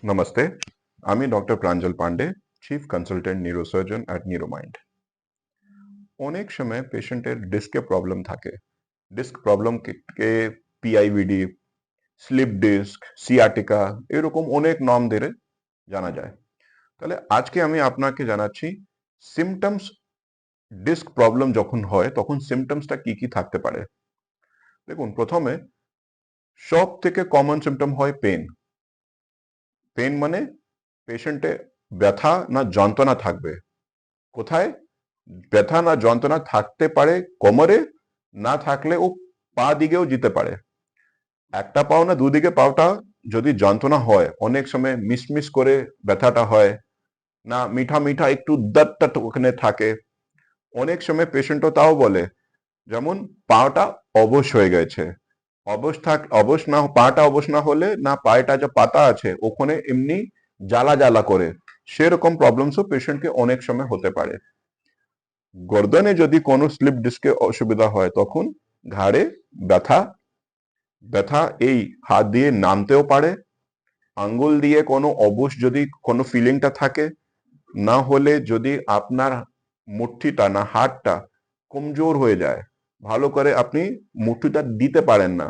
নমস্তে, আমি doctor Pranjal Pandey, chief consultant neurosurgeon at Neuromind. অনেক সময় পেশেন্টের ডিস্কে প্রবলেম থাকে। ডিস্ক প্রবলেম কে পিআইভিডি, স্লিপ ডিস্ক, সিয়াটিকা এরকম অনেক নাম ধরে জানা যায়। তাহলে আজকে আমি আপনাকে জানাচ্ছি সিমটমস। ডিস্ক প্রবলেম যখন হয় তখন সিমটমসটা কি কি থাকতে পারে। দেখুন, প্রথমে সব থেকে কমন সিমটম হয় পেন। পেন মানে পেশেন্টে ব্যথা না যন্ত্রণা থাকবে। কোথায়? ব্যথা না যন্ত্রণা থাকতে পারে কোমরে, না থাকলে ও পা দিকেও যেতে পারে। একটা পাও না দুদিকে পাওটা যদি যন্ত্রণা হয়, অনেক সময় মিসমিস করে ব্যথাটা হয়, না মিঠা মিঠা একটু দাঁত ওখানে থাকে। অনেক সময় পেশেন্টও তাও বলে, যেমন পাটা অবশ হয়ে গেছে। অবশ না, পাটা অবশ না হলে না পায়েটা যে পাতা আছে ওখানে এমনি জ্বালা জ্বালা করে, সেরকম প্রবলেমসও পেশেন্টকে অনেক সময় হতে পারে। গর্দনে যদি কোনো স্লিপ ডিস্কে অসুবিধা হয় তখন ঘাড়ে ব্যথা, ব্যথা এই হাত দিয়ে নামতেও পারে। আঙ্গুল দিয়ে কোনো অবশ যদি কোনো ফিলিংটা থাকে, না হলে যদি আপনার মুঠিটা না হাতটা কমজোর হয়ে যায়, ভালো করে আপনি মুঠিটা দিতে পারেন না,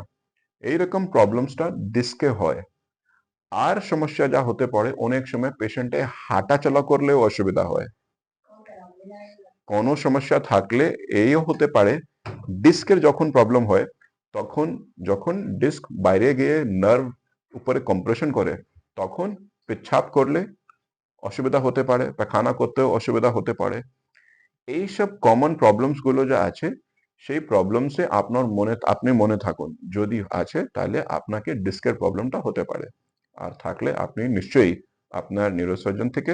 এইরকম প্রবলেমসটা ডিস্কে হয়। আর সমস্যা যা হতে পারে, অনেক সময় পেশেন্টে হাঁটা চলা করলেও অসুবিধা হয়। কোনো সমস্যা থাকলে এইও হতে পারে ডিস্কের যখন প্রবলেম হয় তখন, যখন ডিস্ক বাইরে গিয়ে নার্ভ উপরে কম্প্রেশন করে তখন পেচ্ছাপ করলে অসুবিধা হতে পারে, পায়খানা করতেও অসুবিধা হতে পারে। এইসব কমন প্রবলেমস গুলো যা আছে, সেই প্রবলেমসে আপনি মনে থাকুন, যদি আছে তাহলে আপনাকে ডিস্কের প্রবলেমটা হতে পারে। আর থাকলে আপনি নিশ্চয়ই আপনার নিউরোসার্জন থেকে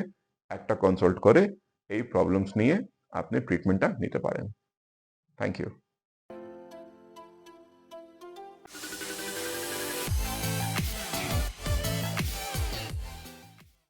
একটা কনসাল্ট করে এই প্রবলেমস নিয়ে আপনি ট্রিটমেন্টটা নিতে পারেন। Thank you.